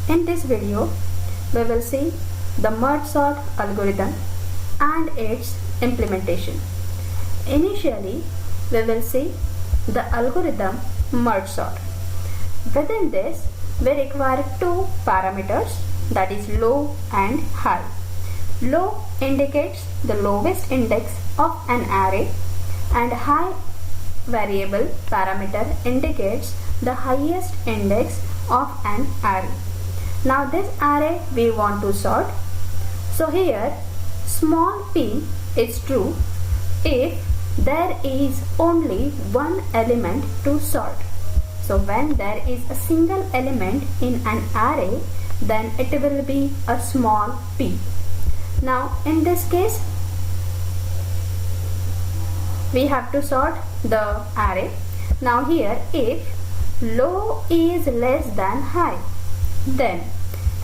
In this video, we will see the merge sort algorithm and its implementation. Initially, we will see the algorithm merge sort. Within this, we require two parameters, that is low and high. Low indicates the lowest index of an array and high variable parameter indicates the highest index of an array. Now this array we want to sort. So here small p is true if there is only one element to sort. So when there is a single element in an array, then it will be a small p. Now in this case, we have to sort the array. Now here if low is less than high, then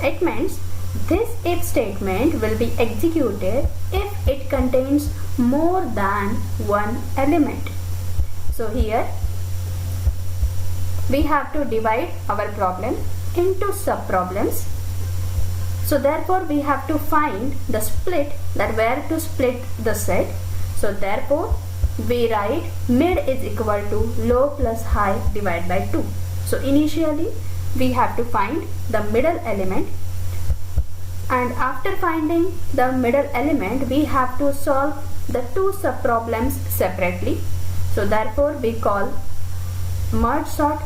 it means this if statement will be executed if it contains more than one element. So here we have to divide our problem into sub-problems. So therefore we have to find the split, that where to split the set. So therefore we write mid is equal to low plus high divided by 2. So initially we have to find the middle element, and after finding the middle element we have to solve the two sub-problems separately. So therefore we call merge sort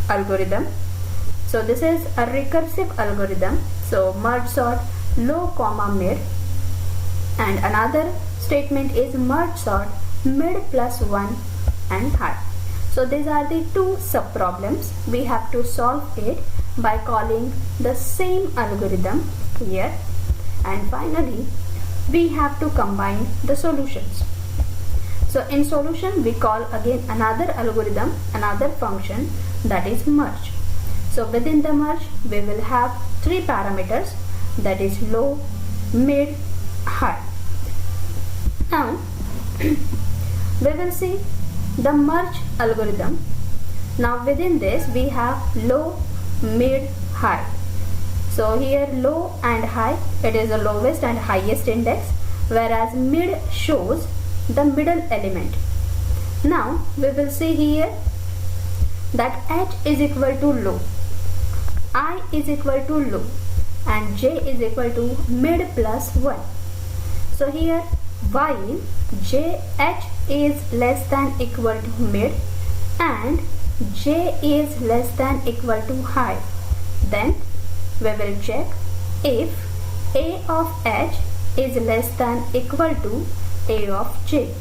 algorithm. So this is a recursive algorithm. So merge sort low comma mid, and another statement is merge sort mid plus 1 and high. So these are the two sub-problems. We have to solve it by calling the same algorithm here, and finally we have to combine the solutions. So in solution we call again another algorithm, another function, that is merge. So within the merge we will have three parameters, that is low, mid, high. Now we will see the merge algorithm. Now within this we have low, mid, high. So here low and high, it is the lowest and highest index, whereas mid shows the middle element. Now we will see here that h is equal to low, I is equal to low, and j is equal to mid plus 1. So here while h is less than equal to mid and j is less than equal to high, then we will check if a of h is less than equal to a of j.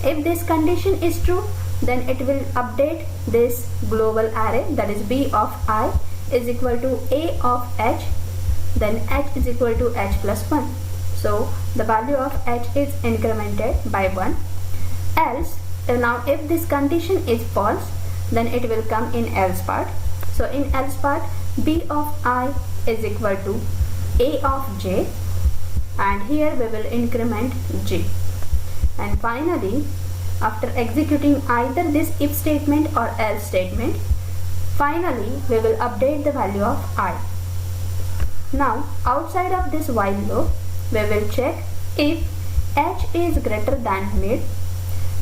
If this condition is true, then it will update this global array, that is b of I is equal to a of h, then h is equal to h plus 1. So the value of h is incremented by 1. Else, now if this condition is false, then it will come in else part. So in else part, b of I is equal to a of j, and here we will increment j. And finally, after executing either this if statement or else statement, finally we will update the value of I. Now outside of this while loop, we will check if h is greater than mid,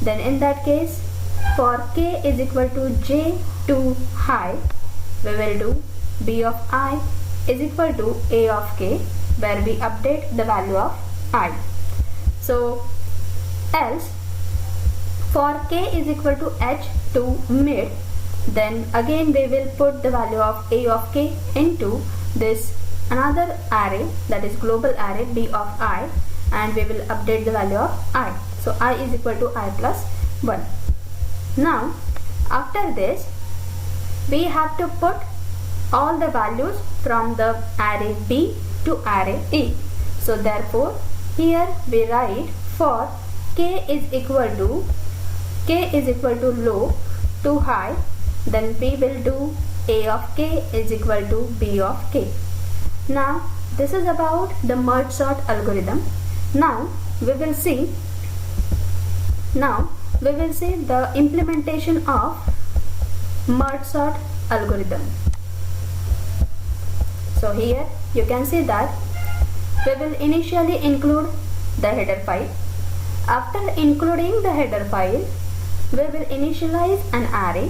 then in that case for k is equal to j to high, we will do b of I is equal to a of k, where we update the value of I. So else for k is equal to h to mid, then again we will put the value of a of k into this another array, that is global array b of I, and we will update the value of I. So I is equal to I plus 1. Now after this we have to put all the values from the array b to array a. So therefore here we write for k is equal to low to high, then we will do a of k is equal to b of k. Now this is about the merge sort algorithm. Now we will see the implementation of merge sort algorithm. So here you can see that we will initially include the header file. After including the header file, we will initialize an array.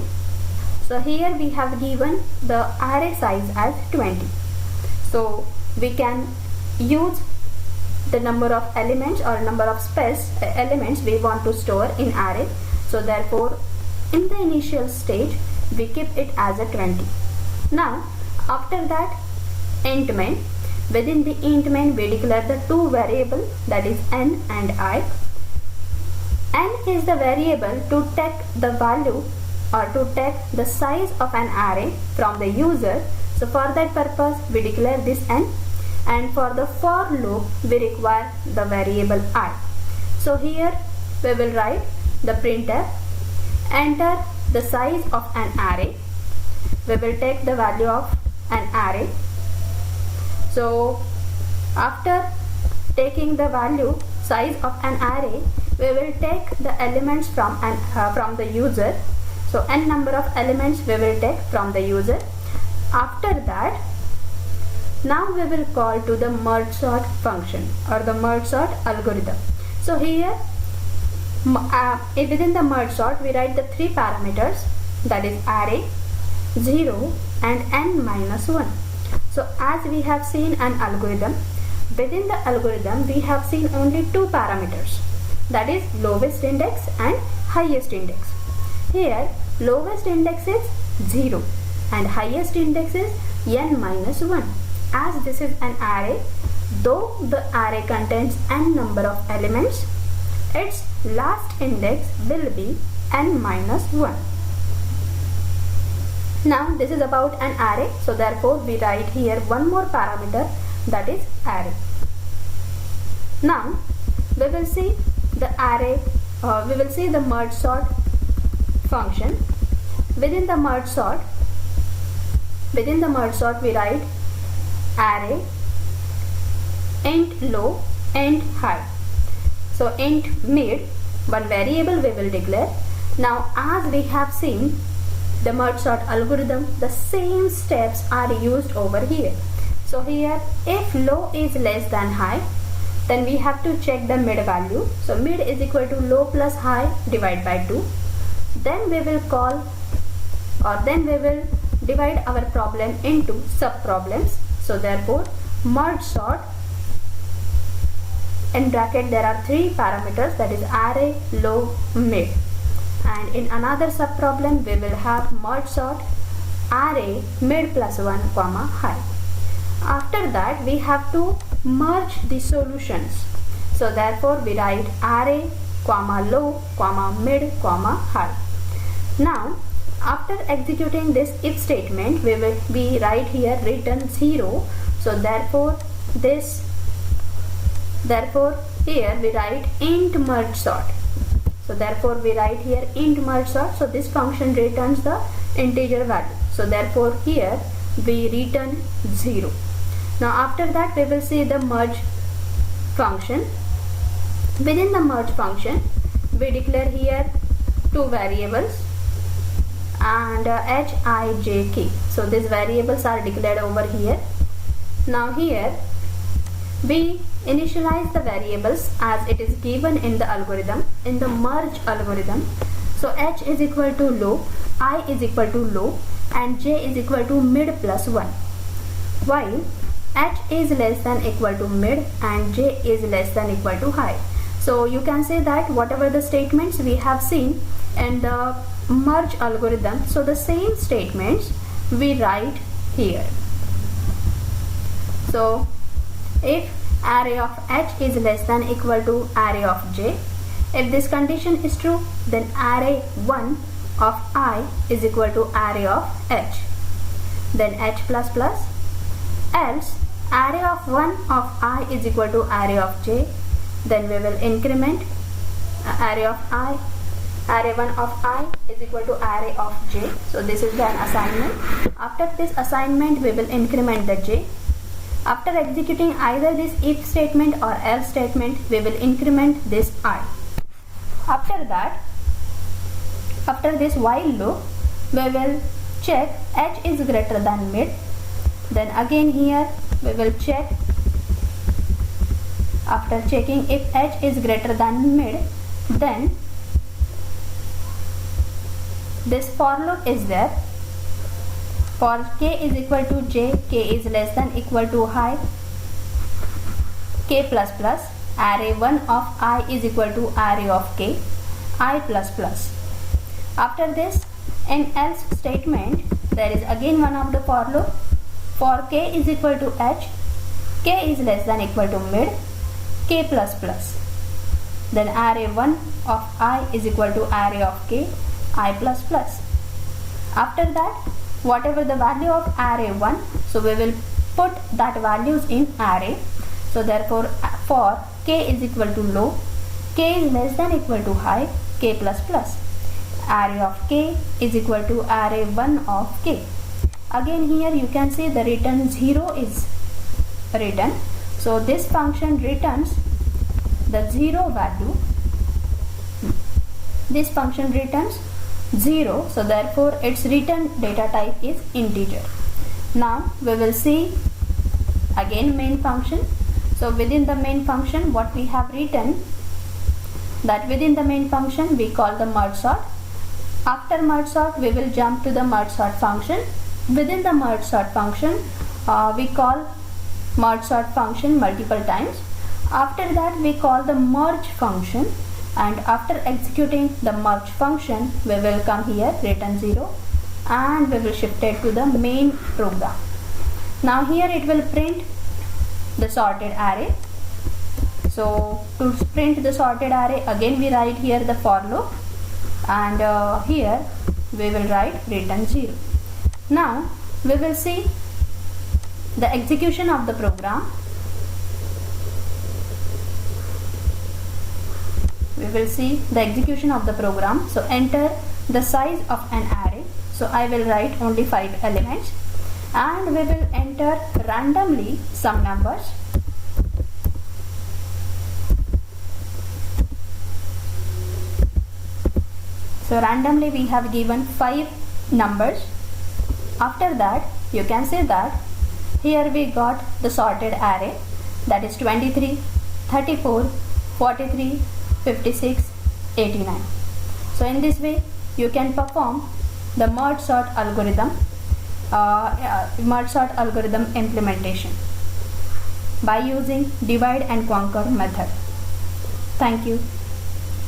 So here we have given the array size as 20. So we can use the number of elements or number of elements we want to store in array. So therefore in the initial stage we keep it as a 20. Now after that, int main. Within the int main we declare the two variables, that is n and I. N is the variable to take the value or to take the size of an array from the user. So for that purpose we declare this n, and for the for loop we require the variable I. So here we will write the printf, enter the size of an array. We will take the value of an array. So after taking the value size of an array, we will take the elements from the user. So n number of elements we will take from the user. After that, now we will call to the merge sort function or the merge sort algorithm. So here within the merge sort we write the three parameters, that is array, 0 and n minus 1. So as we have seen an algorithm, within the algorithm we have seen only two parameters, that is lowest index and highest index. Here lowest index is 0 and highest index is n minus 1. As this is an array, though the array contains n number of elements, its last index will be n minus 1. Now this is about an array, so therefore we write here one more parameter, that is array. Now we will see the array, we will see the merge sort function. Within the merge sort we write array int low, int high. So int mid, one variable we will declare. Now as we have seen the merge sort algorithm, the same steps are used over here. So here if low is less than high, then we have to check the mid value. So mid is equal to low plus high divided by 2. Then we will call, or then we will divide our problem into sub problems. So therefore merge sort, in bracket there are three parameters, that is array, low, mid. And in another sub problem we will have merge sort array mid plus 1 comma high. After that we have to merge the solutions. So therefore we write array comma low comma mid comma high. Now after executing this if statement we write here return 0. So therefore here we write int merge sort. So therefore we write here int merge sort. So this function returns the integer value. So therefore here we return 0. Now after that we will see the merge function. Within the merge function we declare here two variables and h, I, j, k. So these variables are declared over here. Now here we initialize the variables as it is given in the algorithm, in the merge algorithm. So h is equal to low, I is equal to low and j is equal to mid plus 1, while h is less than equal to mid and j is less than equal to high. So you can say that whatever the statements we have seen in the merge algorithm, so the same statements we write here. So if array of h is less than equal to array of j, if this condition is true, then array 1 of I is equal to array of h, then h plus plus. Else array of 1 of I is equal to array of j, then we will increment array of I, array 1 of I is equal to array of j. So this is an assignment. After this assignment we will increment the j. After executing either this if statement or else statement, we will increment this I. After that, after this while loop, we will check h is greater than mid, Then again here we will check. After checking if h is greater than mid, then this for loop is there. For k is equal to j, k is less than equal to high, k plus plus, array 1 of I is equal to array of k, I plus plus. After this, in else statement, there is again one of the for loop. For k is equal to h, k is less than equal to mid, k plus plus. Then array 1 of I is equal to array of k, I plus plus. After that, whatever the value of array 1, so we will put that values in array. So therefore, for k is equal to low, k is less than equal to high, k plus plus. Array of k is equal to array 1 of k. Again here you can see the return 0 is written. So this function returns the 0 value. This function returns 0, so therefore its return data type is integer. Now we will see again main function. So within the main function, what we have written, that within the main function we call the merge sort. After merge sort, we will jump to the merge sort function. Within the merge sort function, we call merge sort function multiple times. After that, we call the merge function, and after executing the merge function, we will come here return 0, and we will shift it to the main program. Now here it will print the sorted array. So to print the sorted array, again we write here the for loop, and here we will write return 0. Now we will see the execution of the program. We will see the execution of the program. So enter the size of an array. So I will write only 5 elements, and we will enter randomly some numbers. So randomly we have given 5 numbers. After that, you can say that here we got the sorted array, that is 23, 34, 43, 56, 89. So in this way you can perform the merge sort algorithm, implementation by using divide and conquer method. Thank you.